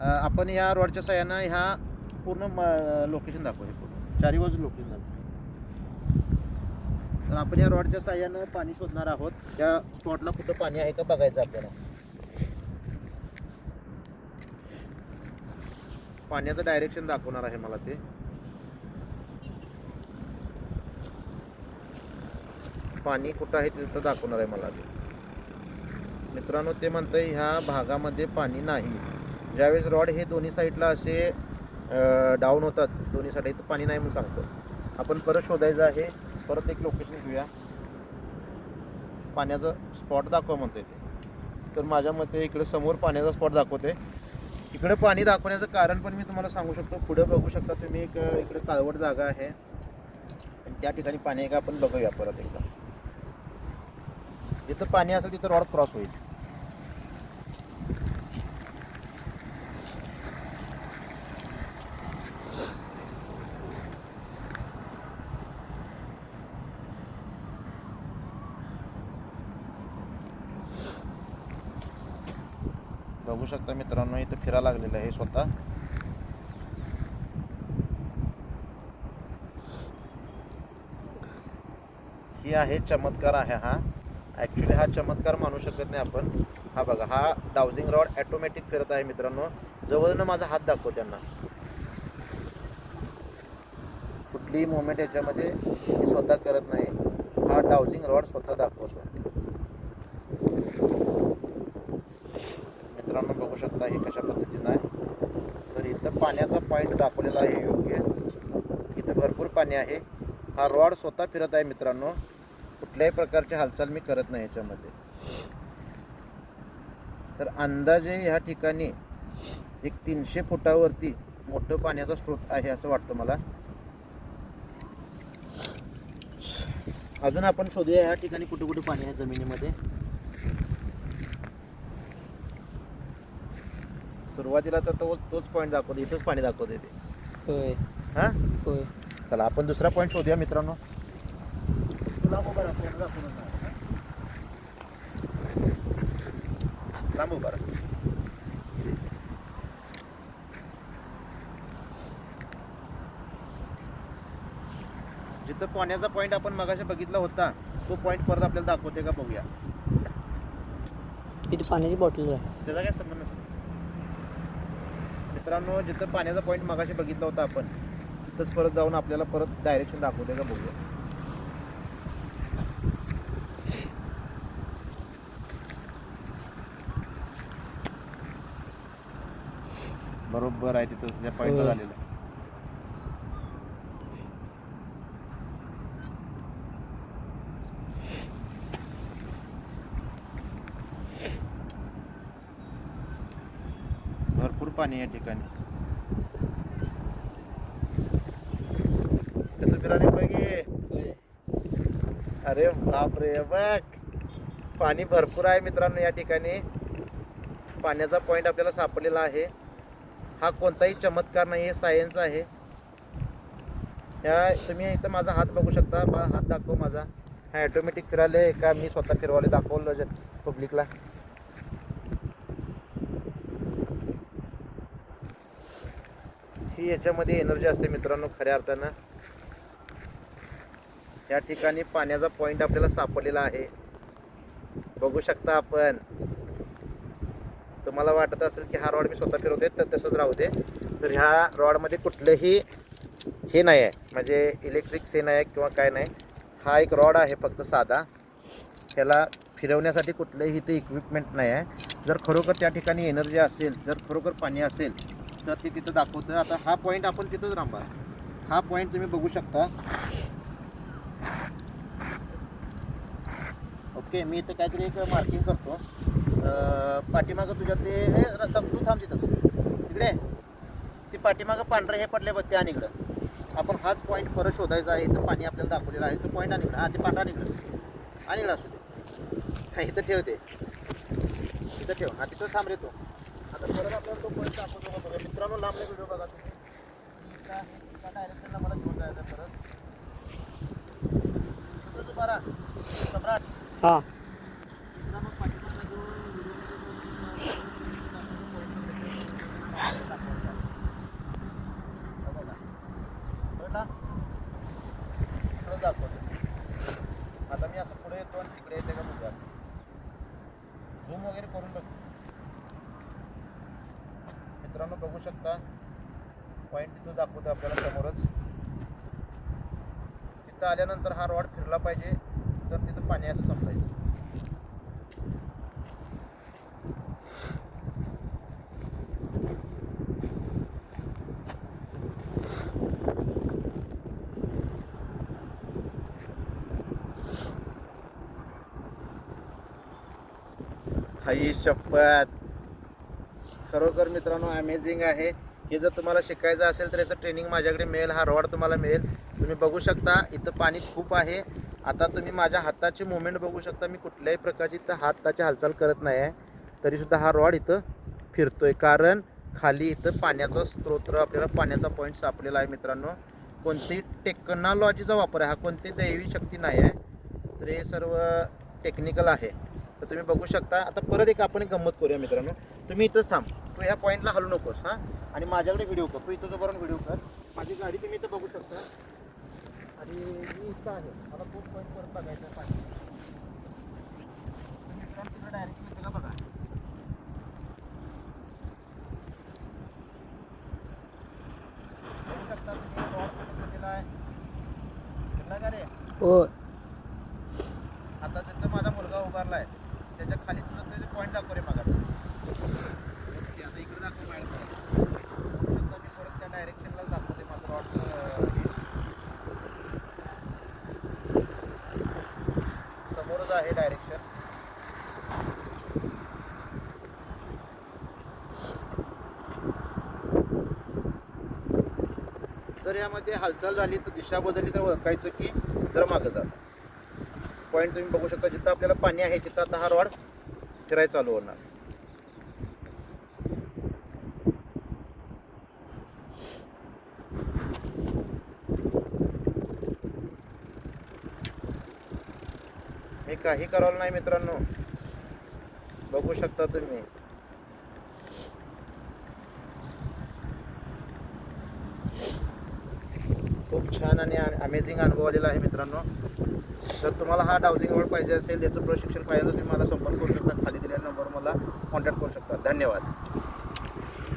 आपण या रॉडच्या साह्यानं ह्या पूर्ण लोकेशन दाखवू, हे पूर्ण चारी बाजू लोकेशन दाखवू. तर आपण या रॉडच्या साह्यानं पाणी शोधणार आहोत. त्या स्पॉटला कुठं पाणी आहे का बघायचं आपल्याला. पाण्याचं डायरेक्शन दाखवणार आहे मला ते. पाणी कुठं आहे तिथं दाखवणार आहे मला ते. मित्रांनो, ते म्हणतंय ह्या भागामध्ये पाणी नाही. ज्यावेळेस रॉड हे दोन्ही साईडला असे डाऊन होतात, दोन्ही साईड इथं पाणी नाही म्हणून सांगतो. आपण परत शोधायचं आहे. परत एक लोकेशन घेऊया. पाण्याचं स्पॉट दाखवा म्हणतोय ते. तर माझ्या मते इकडे समोर पाण्याचा स्पॉट दाखवते. इकडे पाणी दाखवण्याचं कारण पण मी तुम्हाला सांगू शकतो. पुढे बघू शकता तुम्ही, एक इकडे काळवट जागा आहे आणि त्या ठिकाणी पाणी आहे का आपण बघूया परत एकदा. जिथं पाणी असेल तिथं रॉड क्रॉस होईल. बघू शकता मित्रांनो, इथं फिरा लागलेलं आहे स्वतः. ही आहे चमत्कार आहे हा. ॲक्च्युली हा चमत्कार मानू शकत नाही आपण. हा बघा, हा डाउजिंग रॉड ॲटोमॅटिक फिरत आहे मित्रांनो. जवळनं माझा हात दाखव त्यांना. कुठलीही मुवमेंट याच्यामध्ये मी स्वतः करत नाही. हा डाउजिंग रॉड स्वतः दाखवतो. मित्रांनो बघू शकता हे कशा पद्धतीनं आहे. तर इथं पाण्याचा पॉईंट दाखवलेला आहे योग्य. इथं भरपूर पाणी आहे. हा रॉड स्वतः फिरत आहे मित्रांनो. कुठल्याही प्रकारची हालचाल मी करत नाही याच्यामध्ये. तर अंदाजे ह्या ठिकाणी एक 300 फुटावरती मोठं पाण्याचा स्रोत आहे असं वाटतं मला. अजून आपण शोधूया ह्या ठिकाणी कुठे कुठे पाणी आहे जमिनीमध्ये. सुरुवातीला तर तोच पॉईंट दाखवतो. इथंच पाणी दाखवते ते. होय. हां होय. चला आपण दुसरा पॉईंट शोधूया मित्रांनो. लांब उभा राहा. जिथं पाण्याचा पॉईंट आपण मगाशी बघितला होता तो पॉईंट परत आपल्याला दाखवते का बघूया. इथे पाण्याची बॉटल आहे. त्याचा काय संबंध नसतो मित्रांनो. जिथं पाण्याचा पॉईंट मगाशी बघितला होता आपण तिथंच परत जाऊन आपल्याला परत डायरेक्शन दाखवते का बघूया. बरोबर आहे तिथं त्या पॉईंटला झालेलं. भरपूर पाणी या ठिकाणी. कसं फिरायला पाहिजे. अरे बापरे, बघ पाणी भरपूर आहे मित्रांनो या ठिकाणी. पाण्याचा पॉईंट आपल्याला सापडलेला आहे. हा कोणताही चमत्कार नाही, हे सायन्स आहे. ह्या तुम्ही इथं माझा हात बघू शकता. हात दाखव माझा. हा ॲटोमॅटिक फिरायला का मी स्वतः फिरवाले दाखवलं पब्लिकला. ही याच्यामध्ये एनर्जी असते मित्रांनो खऱ्या अर्थानं. या ठिकाणी पाण्याचा पॉईंट आपल्याला सापडलेला आहे. बघू शकता आपण. तुम्हाला वाटत असेल की हा रॉड मी स्वतः फिरवते तर तसंच राहू दे. तर ह्या रॉडमध्ये कुठलंही हे नाही आहे, म्हणजे इलेक्ट्रिक हे नाही आहे किंवा काय नाही. हा एक रॉड आहे फक्त साधा. ह्याला फिरवण्यासाठी कुठलंही इथे इक्विपमेंट नाही आहे. जर खरोखर त्या ठिकाणी एनर्जी असेल, जर खरोखर पाणी असेल तर ते तिथं दाखवतं. आता हा पॉईंट आपण तिथंच रांबा. हा पॉईंट तुम्ही बघू शकता. ओके, मी इथं काहीतरी एक मार्किंग करतो. पाठीमागं तुझ्या ते तू थांब तिथंच. तिकडे ती पाठीमागं पांढरं हे पडले बघ ते आणि इकडं. आपण हाच पॉईंट परत शोधायचा आहे. इथं पाणी आपल्याला दाखवलेलं आहे. तो पॉईंट आणि इकडं. हां ते पांढरा निघलं आणि इकडं असू दे. हां इथं ठेव ते. इथं ठेव. हां तिथं थांब रे तो. आता परत आपल्याला तो पॉईंट दाखवतो का बघा मित्रांनो. लांबले व्हिडिओ बघा तुम्ही. त्या डायरेक्शनला मला घेऊन जायचं परत. तिथंच उभा राहा सम्राट. हां. मग पाठीमागं जो व्हिडिओमध्ये मित्रांनो बघू शकता पॉईंट तिथं दाखवतो आपल्याला समोरच. तिथं आल्यानंतर हा रॉड फिरला पाहिजे, तर तिथं पाणी असं संपलायचं. हाई शपथ, खरोखर मित्रांनो अमेझिंग आहे. हे जर तुम्हाला शिकायचं असेल तर याचं ट्रेनिंग माझ्याकडे मिळेल. हा रॉड तुम्हाला मिळेल. तुम्ही बघू शकता इथं पाणी खूप आहे. आता तुम्ही माझ्या हाताची मुवमेंट बघू शकता. मी कुठल्याही प्रकारची इथं हाताची हालचाल करत नाही आहे, तरीसुद्धा हा रॉड इथं फिरतोय, कारण खाली इथं पाण्याचा स्त्रोत, आपल्याला पाण्याचा पॉईंट सापडलेला आहे. मित्रांनो कोणतीही टेक्नॉलॉजीचा वापर आहे, हा कोणती दैवी शक्ती नाही आहे, तर हे सर्व टेक्निकल आहे. तर तुम्ही बघू शकता. आता परत एक आपण गंमत करूया मित्रांनो. तुम्ही इथंच थांब, तू ह्या पॉईंटला हलू नकोस हां, आणि माझ्याकडे व्हिडिओ कर. तू इथं जोपर्यंत व्हिडिओ कर. माझी गाडी तुम्ही इथं बघू शकता आणि मी इथं आहे. मला खूप पॉईंट परत बघायचं आहे पाणी. मित्रांनो तिकडे डायरेक्टली इथं बघा. बघू शकता तुम्ही रॉड केलेला आहे. घेतला का रे? हो. आता तिथं माझा मुलगा उभारला आहे, त्याच्या खाली तुझं त्याचे पॉईंट दाखव रे मागा. आता इकडे दाखव माझ्याकडे. मी परत त्या डायरेक्शनलाच दाखवते माझं रॉडचं. समोरच आहे डायरेक्शन. जर यामध्ये हालचाल झाली तर दिशा बदलली तर ओळखायचं की जर मागं जा. पॉईंट तुम्ही बघू शकता. जिथं आपल्याला पाणी आहे तिथं आता हा रॉड फिरायला चालू होणार. मी काही करावं नाही मित्रांनो, बघू शकता तुम्ही. खूप छान आणि अमेझिंग अनुभव आलेला आहे मित्रांनो. जर तुम्हाला हा डाउजिंग रोड पाहिजे असेल, याचं प्रशिक्षण पाहिजे तर तुम्ही मला संपर्क करू शकता. खाली दिलेल्या नंबरवर मला कॉन्टॅक्ट करू शकता. धन्यवाद.